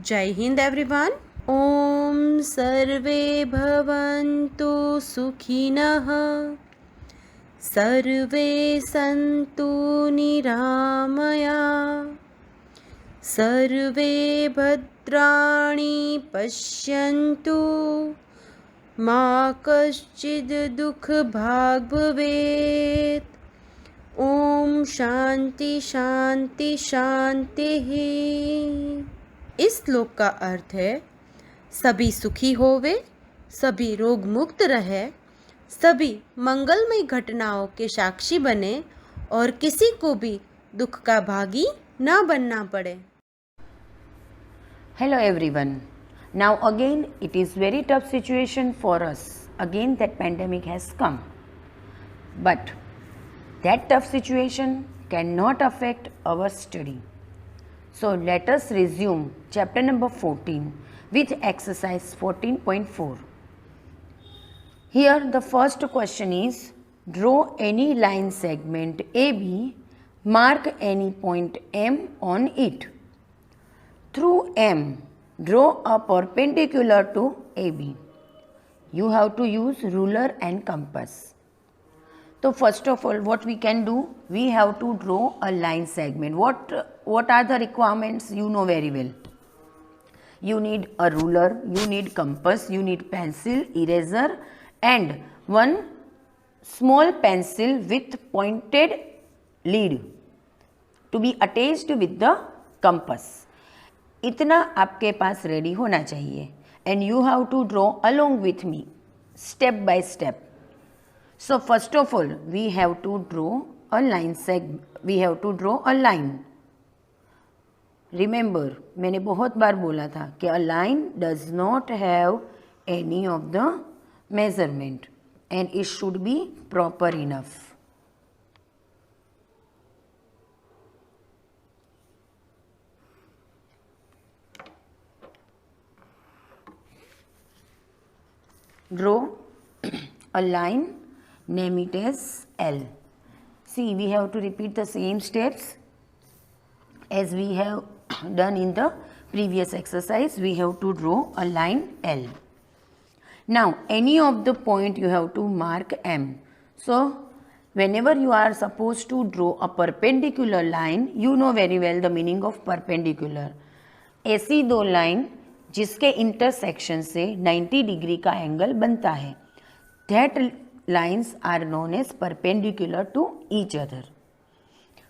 जय हिंद एवरीवन। ओम सर्वे भवन्तु सुखिनः, सर्वे सन्तु निरामया, सर्वे भद्राणि पश्यन्तु, मा कश्चिद् दुःखभाग् भवेत्। ओम शांति शांति शांतिः। इस श्लोक का अर्थ है सभी सुखी होवे, सभी रोग मुक्त रहे, सभी मंगलमय घटनाओं के साक्षी बने और किसी को भी दुख का भागी न बनना पड़े। Hello everyone. Now again it is very tough situation for us. Again that pandemic has come. But that tough situation cannot affect our study. So let us resume chapter number 14 with exercise 14.4. Here the first question is, draw any line segment AB, mark any point M on it. Through M, draw a perpendicular to AB. You have to use ruler and compass. So first of all, what we can do, we have to draw a line segment. What are the requirements? You know very well. You need a ruler, you need compass, you need pencil, eraser and one small pencil with pointed lead to be attached with the compass. इतना आपके पास ready होना चाहिए and you have to draw along with me step by step. So first of all we have to draw a line we have to draw a line. Remember मैंने बहुत बार बोला था कि a line does not have any of the measurement and it should be proper enough. Draw a line, name it as L. See, we have to repeat the same steps as we have done in the previous exercise. We have to draw a line L. Now, any of the point you have to mark M. So, whenever you are supposed to draw a perpendicular line, you know very well the meaning of perpendicular. ऐसी दो line जिसके intersection से 90 degree का angle बनता है, that lines are known as perpendicular to each other.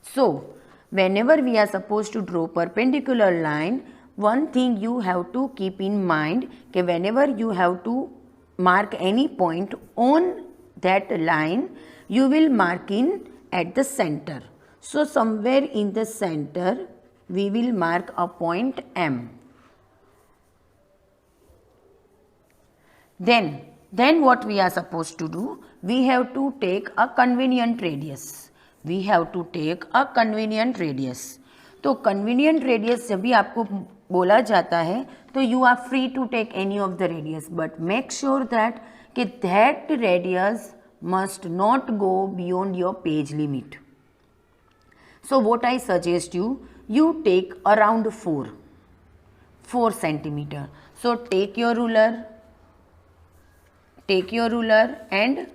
So whenever we are supposed to draw perpendicular line, one thing you have to keep in mind कि whenever you have to mark any point on that line, you will mark in at the center. So somewhere in the center we will mark a point M. Then what we are supposed to do, we have to take a convenient radius. We have to take a convenient radius. तो convenient radius जब भी आपको बोला जाता है तो you are free to take any of the radius, but make sure that कि that radius must not go beyond your page limit. So what I suggest you take around 4 centimeter. So take your ruler and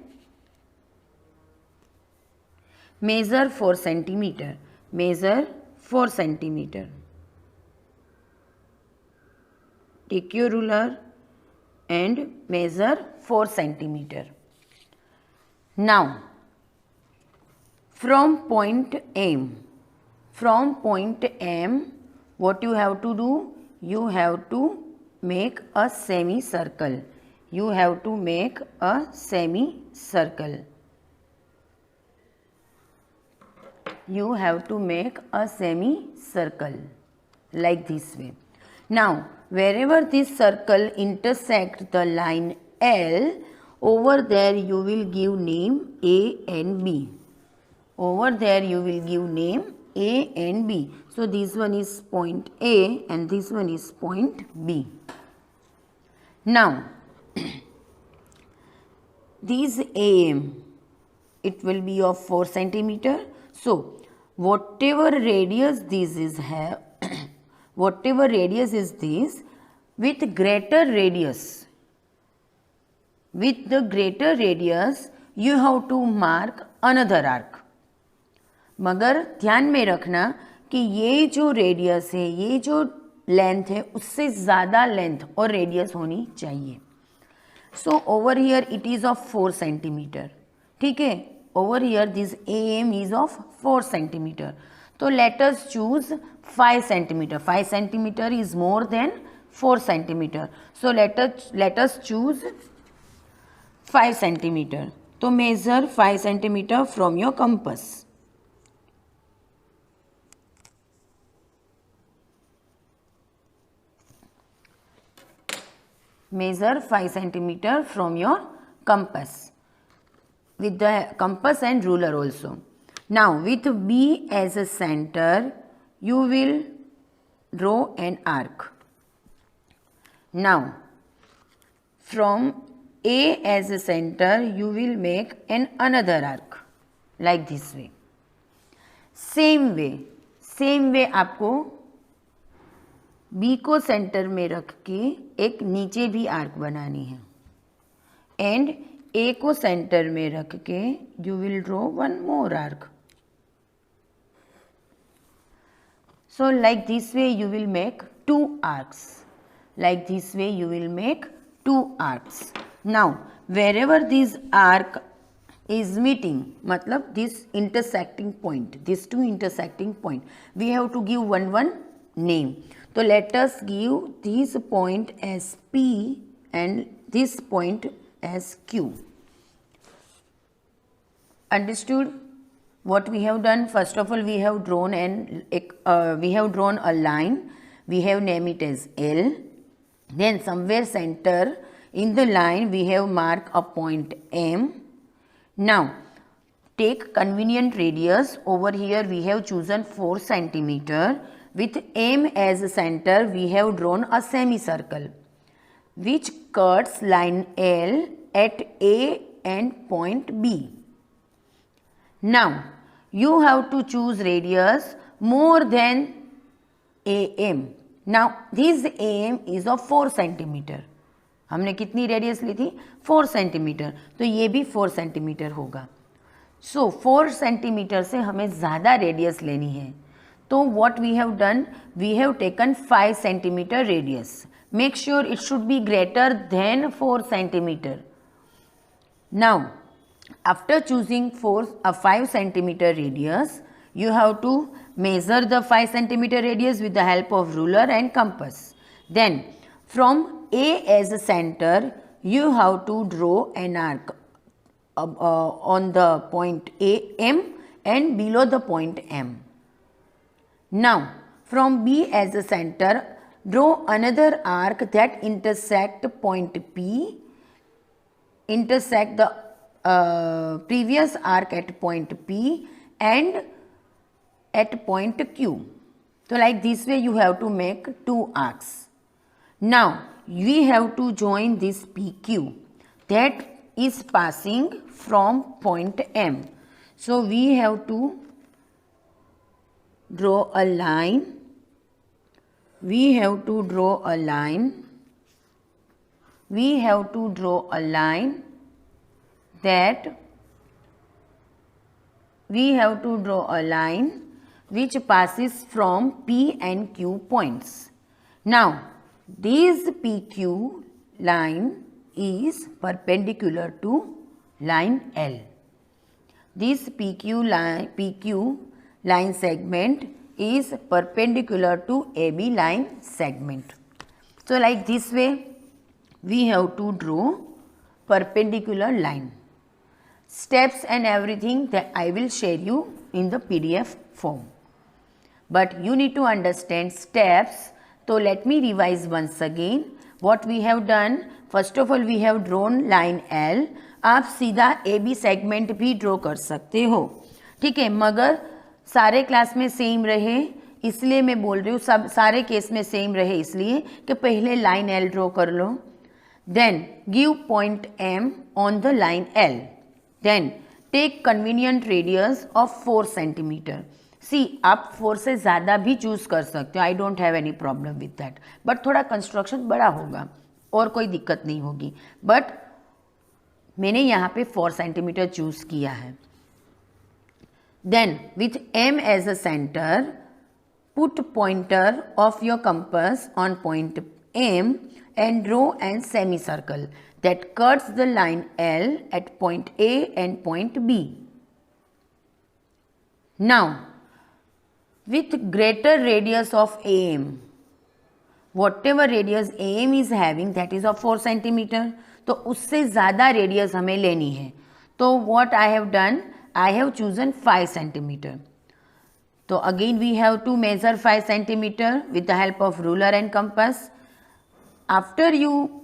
measure 4 centimeter. Measure 4 centimeter. Take your ruler and measure 4 centimeter. Now, from point M, what you have to do? You have to make a semicircle. You have to make a semicircle. You have to make a semicircle like this way. Now, wherever this circle intersects the line L, over there you will give name A and B. Over there you will give name A and B. So this one is point A and this one is point B. Now, this AM, it will be of 4 centimeter. So, whatever radius this is have, whatever radius is this, with greater radius, with the greater radius you have to mark another arc. मगर ध्यान में रखना कि ये जो radius है, ये जो लेंथ है, उससे ज़्यादा लेंथ और रेडियस होनी चाहिए. So over here it is of 4 centimetre. ठीक है, over here this AM is of 4 centimetre. तो let us choose 5 centimetre. 5 centimetre is more than 4 centimetre. So let us choose 5 centimetre. तो measure 5 centimetre from your compass. Measure 5 centimeter from your compass with the compass and ruler also. Now with B as a center, you will draw an arc. Now from A as a center, you will make another arc like this way. Same way आपको B को centre में रख के एक नीचे भी arc बनानी है, एंड ए को सेंटर में रख के you will draw one more arc. So like this way you will make 2 arcs. Like this way you will make 2 arcs. Now wherever this arc is meeting, मतलब this intersecting point, these 2 intersecting point, we have to give one name. So let us give this point as P and this point as Q. Understood what we have done? First of all, we have drawn a line. We have named it as L. Then somewhere center in the line we have marked a point M. Now take convenient radius. Over here we have chosen 4 centimeter. With M as a center, we have drawn a semicircle which cuts line L at A and point B. Now you have to choose radius more than AM. Now this AM is of 4 centimeter. हमने कितनी radius ली थी? 4 centimetre. तो ये भी 4 centimetre होगा. सो 4 centimetre से हमें ज़्यादा रेडियस लेनी है. So what we have done, we have taken 5 centimeter radius. Make sure it should be greater than 4 centimeter. Now after choosing 5 centimeter radius, you have to measure the 5 centimeter radius with the help of ruler and compass. Then from A as a center, you have to draw an arc on the point AM and below the point M. Now from B as a center, draw another arc that intersect point P, intersect the previous arc at point P and at point Q. So like this way you have to make 2 arcs. Now we have to join this PQ that is passing from point M. So we have to draw a line. We have to draw a line. We have to draw a line that we have to draw a line which passes from P and Q points. Now this PQ line is perpendicular to line L. This PQ line segment is perpendicular to AB line segment. So like this way we have to draw perpendicular line. Steps and everything that I will share you in the PDF form. But you need to understand steps. So let me revise once again what we have done. First of all we have drawn line L. आप सीधा AB segment भी draw कर सकते हो. ठीक है, मगर सारे क्लास में सेम रहे इसलिए मैं बोल रही हूँ, सब सारे केस में सेम रहे इसलिए कि पहले लाइन L ड्रॉ कर लो. Then give point M on the line L. Then take convenient radius of 4 centimetre. See आप 4 से ज़्यादा भी चूज़ कर सकते हो, I don't have any problem with that, but थोड़ा कंस्ट्रक्शन बड़ा होगा और कोई दिक्कत नहीं होगी, बट मैंने यहाँ पे 4 सेंटीमीटर चूज़ किया है। Then with M as a centre, put pointer of your compass on point M and draw a semicircle that cuts the line L at point A and point B. Now, with greater radius of AM, whatever radius AM is having, that is of 4 centimeter, तो उससे ज़्यादा radius हमें लेनी है। तो what I have done, I have chosen 5 centimeter. So again we have to measure 5 centimeter with the help of ruler and compass. After you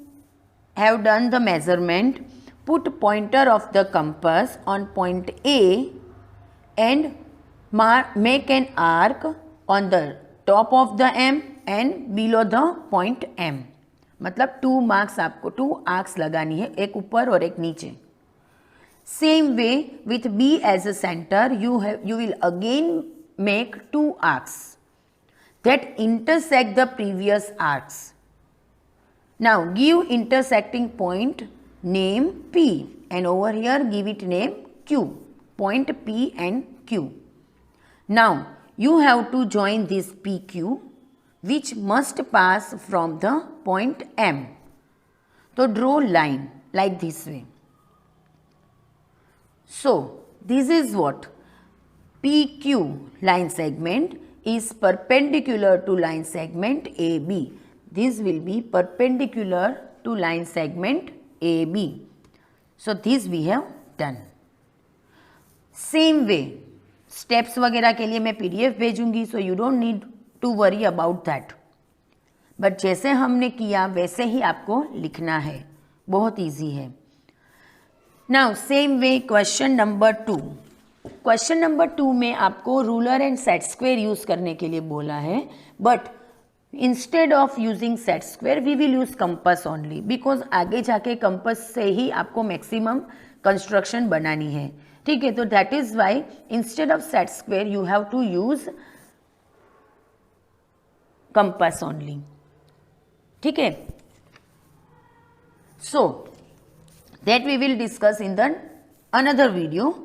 have done the measurement, put pointer of the compass on point A and make an arc on the top of the M and below the point M. मतलब 2 marks आपको 2 arcs लगानी है, एक ऊपर और एक नीचे. Same way with B as a center, you will again make 2 arcs that intersect the previous arcs. Now give intersecting point name P and over here give it name Q, point P and Q. Now you have to join this PQ which must pass from the point M. So draw line like this way. So this is what PQ line segment is perpendicular to line segment AB. This will be perpendicular to line segment AB. So this we have done. Same way, steps वगैरह के लिए मैं PDF भेजूंगी, so you don't need to worry about that. But जैसे हमने किया वैसे ही आपको लिखना है, बहुत easy है. Now same way question number 2. Question number 2 में आपको ruler and set square use करने के लिए बोला है, but instead of using set square we will use compass only, because आगे जाके कंपास से ही आपको मैक्सिमम कंस्ट्रक्शन बनानी है. ठीक है, तो that is why instead of set square you have to use compass only. ठीक है, so that we will discuss in the another video,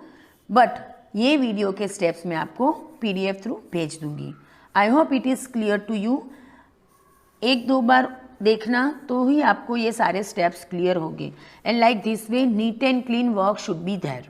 but ये वीडियो के स्टेप्स मैं आपको PDF थ्रू भेज दूंगी. I hope it is clear to you. 1-2 बार देखना तो ही आपको ये सारे स्टेप्स क्लियर होंगे. And like this way neat and clean work should be there.